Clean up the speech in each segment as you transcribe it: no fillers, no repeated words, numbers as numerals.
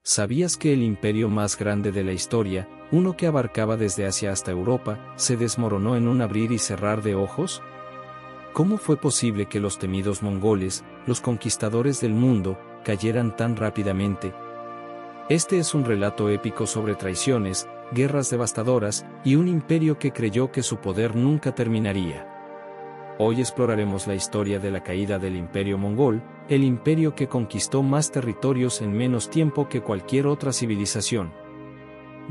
¿Sabías que el imperio más grande de la historia, uno que abarcaba desde Asia hasta Europa, se desmoronó en un abrir y cerrar de ojos? ¿Cómo fue posible que los temidos mongoles, los conquistadores del mundo, cayeran tan rápidamente? Este es un relato épico sobre traiciones, guerras devastadoras, y un imperio que creyó que su poder nunca terminaría. Hoy exploraremos la historia de la caída del Imperio Mongol, el imperio que conquistó más territorios en menos tiempo que cualquier otra civilización.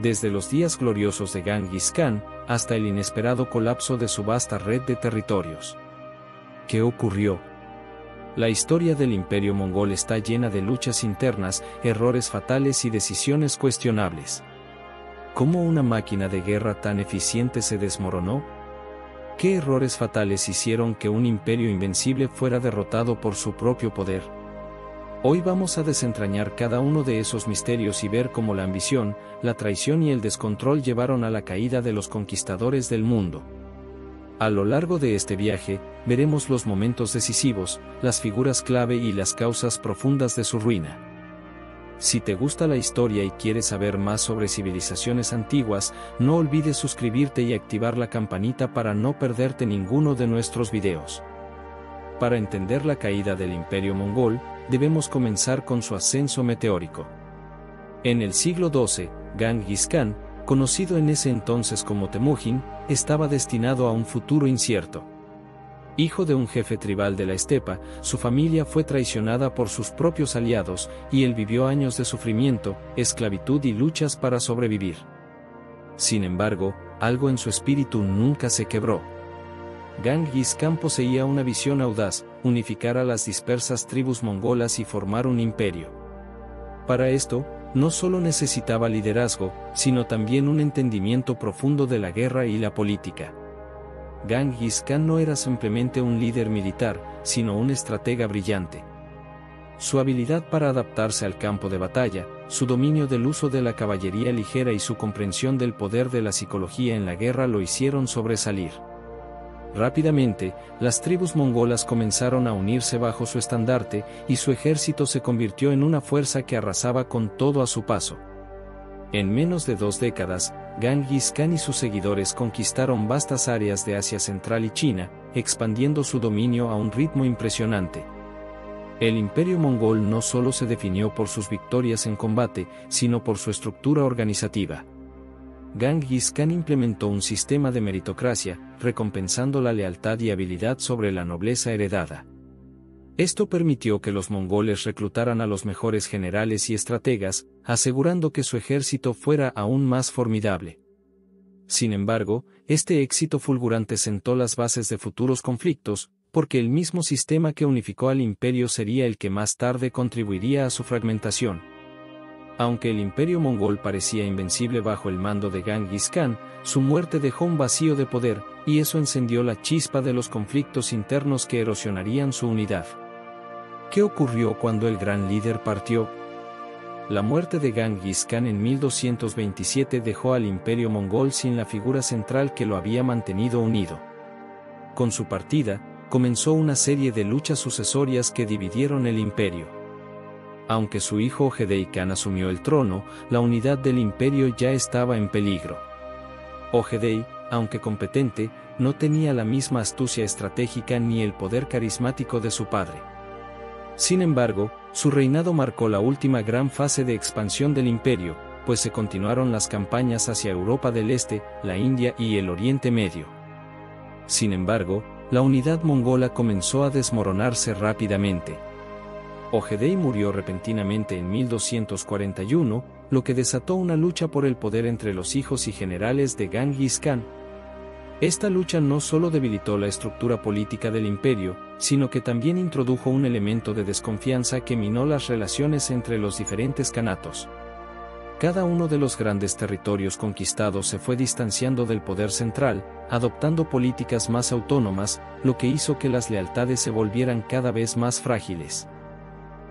Desde los días gloriosos de Genghis Khan, hasta el inesperado colapso de su vasta red de territorios. ¿Qué ocurrió? La historia del Imperio Mongol está llena de luchas internas, errores fatales y decisiones cuestionables. ¿Cómo una máquina de guerra tan eficiente se desmoronó? ¿Qué errores fatales hicieron que un imperio invencible fuera derrotado por su propio poder? Hoy vamos a desentrañar cada uno de esos misterios y ver cómo la ambición, la traición y el descontrol llevaron a la caída de los conquistadores del mundo. A lo largo de este viaje, veremos los momentos decisivos, las figuras clave y las causas profundas de su ruina. Si te gusta la historia y quieres saber más sobre civilizaciones antiguas, no olvides suscribirte y activar la campanita para no perderte ninguno de nuestros videos. Para entender la caída del Imperio Mongol, debemos comenzar con su ascenso meteórico. En el siglo XII, Genghis Khan, conocido en ese entonces como Temujin, estaba destinado a un futuro incierto. Hijo de un jefe tribal de la estepa, su familia fue traicionada por sus propios aliados, y él vivió años de sufrimiento, esclavitud y luchas para sobrevivir. Sin embargo, algo en su espíritu nunca se quebró. Genghis Khan poseía una visión audaz: unificar a las dispersas tribus mongolas y formar un imperio. Para esto, no solo necesitaba liderazgo, sino también un entendimiento profundo de la guerra y la política. Genghis Khan no era simplemente un líder militar, sino un estratega brillante. Su habilidad para adaptarse al campo de batalla, su dominio del uso de la caballería ligera y su comprensión del poder de la psicología en la guerra lo hicieron sobresalir. Rápidamente, las tribus mongolas comenzaron a unirse bajo su estandarte, y su ejército se convirtió en una fuerza que arrasaba con todo a su paso. En menos de 2 décadas, Genghis Khan y sus seguidores conquistaron vastas áreas de Asia Central y China, expandiendo su dominio a un ritmo impresionante. El Imperio Mongol no solo se definió por sus victorias en combate, sino por su estructura organizativa. Genghis Khan implementó un sistema de meritocracia, recompensando la lealtad y habilidad sobre la nobleza heredada. Esto permitió que los mongoles reclutaran a los mejores generales y estrategas, asegurando que su ejército fuera aún más formidable. Sin embargo, este éxito fulgurante sentó las bases de futuros conflictos, porque el mismo sistema que unificó al imperio sería el que más tarde contribuiría a su fragmentación. Aunque el imperio mongol parecía invencible bajo el mando de Genghis Khan, su muerte dejó un vacío de poder, y eso encendió la chispa de los conflictos internos que erosionarían su unidad. ¿Qué ocurrió cuando el gran líder partió? La muerte de Genghis Khan en 1227 dejó al imperio mongol sin la figura central que lo había mantenido unido. Con su partida, comenzó una serie de luchas sucesorias que dividieron el imperio. Aunque su hijo Ojedei Khan asumió el trono, la unidad del imperio ya estaba en peligro. Ojedei, aunque competente, no tenía la misma astucia estratégica ni el poder carismático de su padre. Sin embargo, su reinado marcó la última gran fase de expansión del imperio, pues se continuaron las campañas hacia Europa del Este, la India y el Oriente Medio. Sin embargo, la unidad mongola comenzó a desmoronarse rápidamente. Ojedei murió repentinamente en 1241, lo que desató una lucha por el poder entre los hijos y generales de Genghis Khan. Esta lucha no solo debilitó la estructura política del imperio, sino que también introdujo un elemento de desconfianza que minó las relaciones entre los diferentes kanatos. Cada uno de los grandes territorios conquistados se fue distanciando del poder central, adoptando políticas más autónomas, lo que hizo que las lealtades se volvieran cada vez más frágiles.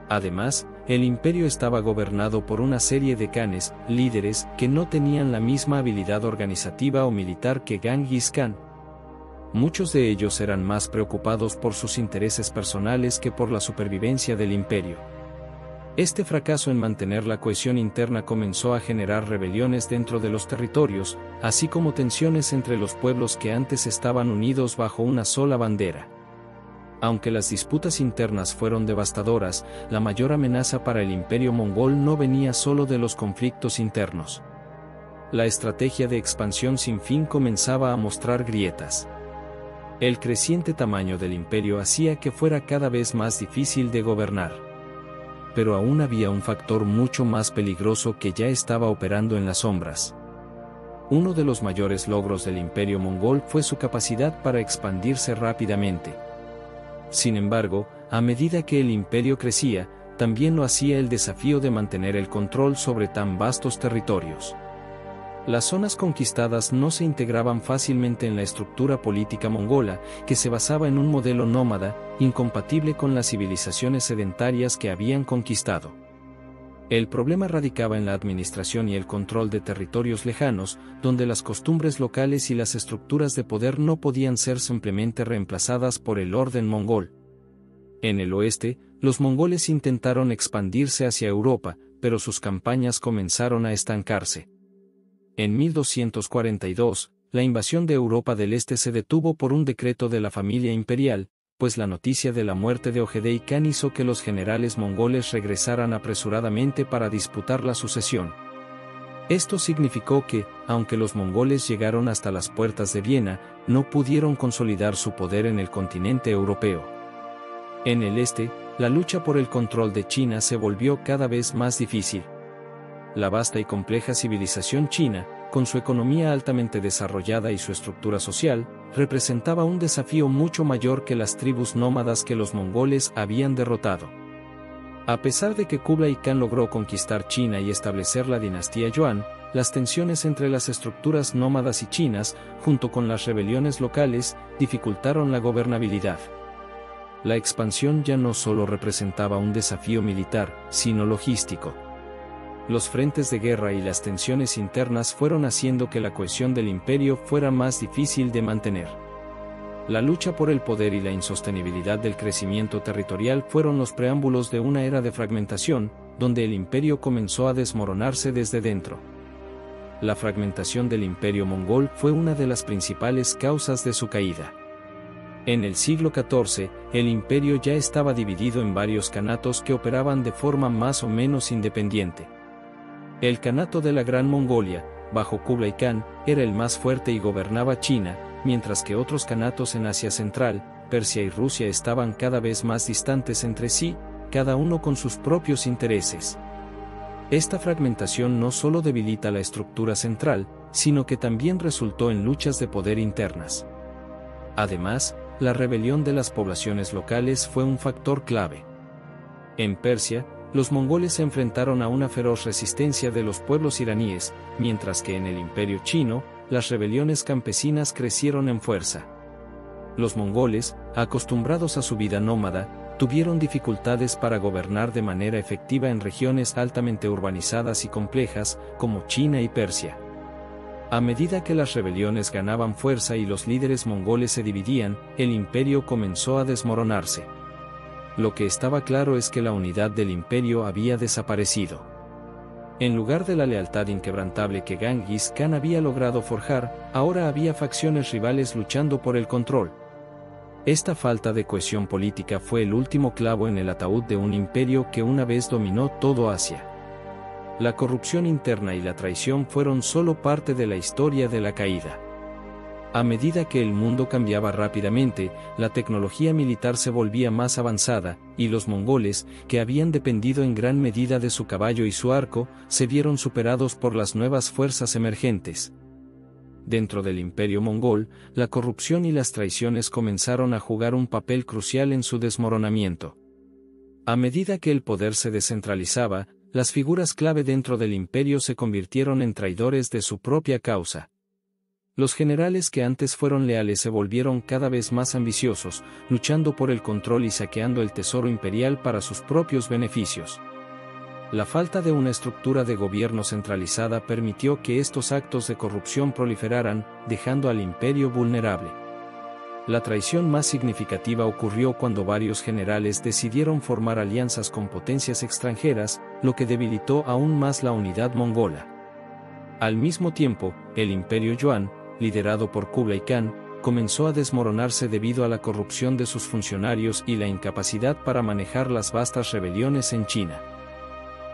Además, el imperio estaba gobernado por una serie de khanes, líderes, que no tenían la misma habilidad organizativa o militar que Genghis Khan. Muchos de ellos eran más preocupados por sus intereses personales que por la supervivencia del imperio. Este fracaso en mantener la cohesión interna comenzó a generar rebeliones dentro de los territorios, así como tensiones entre los pueblos que antes estaban unidos bajo una sola bandera. Aunque las disputas internas fueron devastadoras, la mayor amenaza para el imperio mongol no venía solo de los conflictos internos. La estrategia de expansión sin fin comenzaba a mostrar grietas. El creciente tamaño del imperio hacía que fuera cada vez más difícil de gobernar. Pero aún había un factor mucho más peligroso que ya estaba operando en las sombras. Uno de los mayores logros del imperio mongol fue su capacidad para expandirse rápidamente. Sin embargo, a medida que el imperio crecía, también lo hacía el desafío de mantener el control sobre tan vastos territorios. Las zonas conquistadas no se integraban fácilmente en la estructura política mongola, que se basaba en un modelo nómada, incompatible con las civilizaciones sedentarias que habían conquistado. El problema radicaba en la administración y el control de territorios lejanos, donde las costumbres locales y las estructuras de poder no podían ser simplemente reemplazadas por el orden mongol. En el oeste, los mongoles intentaron expandirse hacia Europa, pero sus campañas comenzaron a estancarse. En 1242, la invasión de Europa del Este se detuvo por un decreto de la familia imperial, pues la noticia de la muerte de Ogedei Khan hizo que los generales mongoles regresaran apresuradamente para disputar la sucesión. Esto significó que, aunque los mongoles llegaron hasta las puertas de Viena, no pudieron consolidar su poder en el continente europeo. En el este, la lucha por el control de China se volvió cada vez más difícil. La vasta y compleja civilización china, con su economía altamente desarrollada y su estructura social, representaba un desafío mucho mayor que las tribus nómadas que los mongoles habían derrotado. A pesar de que Kublai Khan logró conquistar China y establecer la dinastía Yuan, las tensiones entre las estructuras nómadas y chinas, junto con las rebeliones locales, dificultaron la gobernabilidad. La expansión ya no solo representaba un desafío militar, sino logístico. Los frentes de guerra y las tensiones internas fueron haciendo que la cohesión del imperio fuera más difícil de mantener. La lucha por el poder y la insostenibilidad del crecimiento territorial fueron los preámbulos de una era de fragmentación, donde el imperio comenzó a desmoronarse desde dentro. La fragmentación del imperio mongol fue una de las principales causas de su caída. En el siglo XIV, el imperio ya estaba dividido en varios kanatos que operaban de forma más o menos independiente. El Kanato de la Gran Mongolia, bajo Kublai Khan, era el más fuerte y gobernaba China, mientras que otros kanatos en Asia Central, Persia y Rusia estaban cada vez más distantes entre sí, cada uno con sus propios intereses. Esta fragmentación no solo debilita la estructura central, sino que también resultó en luchas de poder internas. Además, la rebelión de las poblaciones locales fue un factor clave. En Persia, los mongoles se enfrentaron a una feroz resistencia de los pueblos iraníes, mientras que en el imperio chino, las rebeliones campesinas crecieron en fuerza. Los mongoles, acostumbrados a su vida nómada, tuvieron dificultades para gobernar de manera efectiva en regiones altamente urbanizadas y complejas, como China y Persia. A medida que las rebeliones ganaban fuerza y los líderes mongoles se dividían, el imperio comenzó a desmoronarse. Lo que estaba claro es que la unidad del imperio había desaparecido. En lugar de la lealtad inquebrantable que Genghis Khan había logrado forjar, ahora había facciones rivales luchando por el control. Esta falta de cohesión política fue el último clavo en el ataúd de un imperio que una vez dominó todo Asia. La corrupción interna y la traición fueron solo parte de la historia de la caída. A medida que el mundo cambiaba rápidamente, la tecnología militar se volvía más avanzada, y los mongoles, que habían dependido en gran medida de su caballo y su arco, se vieron superados por las nuevas fuerzas emergentes. Dentro del imperio mongol, la corrupción y las traiciones comenzaron a jugar un papel crucial en su desmoronamiento. A medida que el poder se descentralizaba, las figuras clave dentro del imperio se convirtieron en traidores de su propia causa. Los generales que antes fueron leales se volvieron cada vez más ambiciosos, luchando por el control y saqueando el tesoro imperial para sus propios beneficios. La falta de una estructura de gobierno centralizada permitió que estos actos de corrupción proliferaran, dejando al imperio vulnerable. La traición más significativa ocurrió cuando varios generales decidieron formar alianzas con potencias extranjeras, lo que debilitó aún más la unidad mongola. Al mismo tiempo, el Imperio Yuan, liderado por Kublai Khan, comenzó a desmoronarse debido a la corrupción de sus funcionarios y la incapacidad para manejar las vastas rebeliones en China.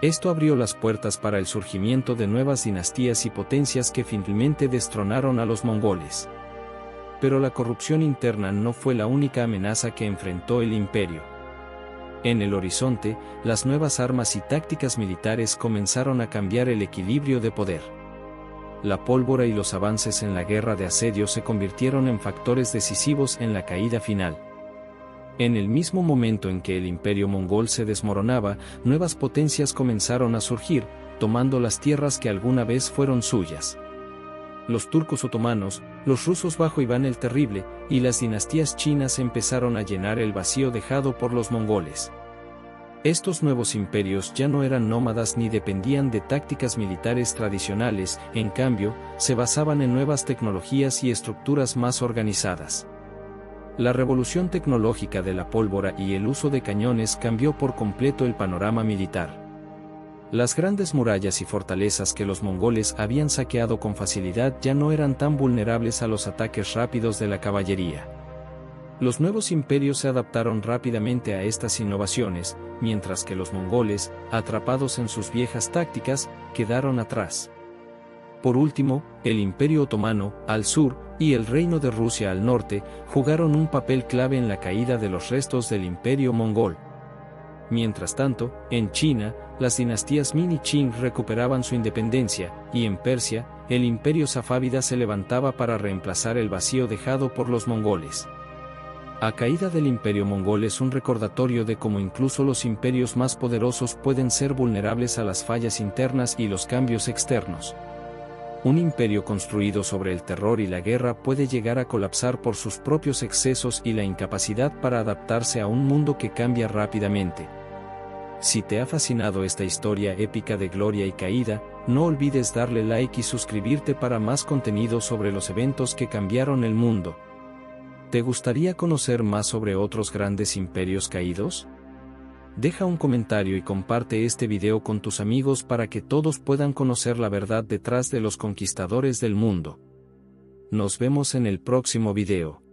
Esto abrió las puertas para el surgimiento de nuevas dinastías y potencias que finalmente destronaron a los mongoles. Pero la corrupción interna no fue la única amenaza que enfrentó el imperio. En el horizonte, las nuevas armas y tácticas militares comenzaron a cambiar el equilibrio de poder. La pólvora y los avances en la guerra de asedio se convirtieron en factores decisivos en la caída final. En el mismo momento en que el imperio mongol se desmoronaba, nuevas potencias comenzaron a surgir, tomando las tierras que alguna vez fueron suyas. Los turcos otomanos, los rusos bajo Iván el Terrible, y las dinastías chinas empezaron a llenar el vacío dejado por los mongoles. Estos nuevos imperios ya no eran nómadas ni dependían de tácticas militares tradicionales, en cambio, se basaban en nuevas tecnologías y estructuras más organizadas. La revolución tecnológica de la pólvora y el uso de cañones cambió por completo el panorama militar. Las grandes murallas y fortalezas que los mongoles habían saqueado con facilidad ya no eran tan vulnerables a los ataques rápidos de la caballería. Los nuevos imperios se adaptaron rápidamente a estas innovaciones, mientras que los mongoles, atrapados en sus viejas tácticas, quedaron atrás. Por último, el Imperio Otomano, al sur, y el Reino de Rusia al norte, jugaron un papel clave en la caída de los restos del Imperio mongol. Mientras tanto, en China, las dinastías Min y Qing recuperaban su independencia, y en Persia, el Imperio Safávida se levantaba para reemplazar el vacío dejado por los mongoles. La caída del Imperio mongol es un recordatorio de cómo incluso los imperios más poderosos pueden ser vulnerables a las fallas internas y los cambios externos. Un imperio construido sobre el terror y la guerra puede llegar a colapsar por sus propios excesos y la incapacidad para adaptarse a un mundo que cambia rápidamente. Si te ha fascinado esta historia épica de gloria y caída, no olvides darle like y suscribirte para más contenido sobre los eventos que cambiaron el mundo. ¿Te gustaría conocer más sobre otros grandes imperios caídos? Deja un comentario y comparte este video con tus amigos para que todos puedan conocer la verdad detrás de los conquistadores del mundo. Nos vemos en el próximo video.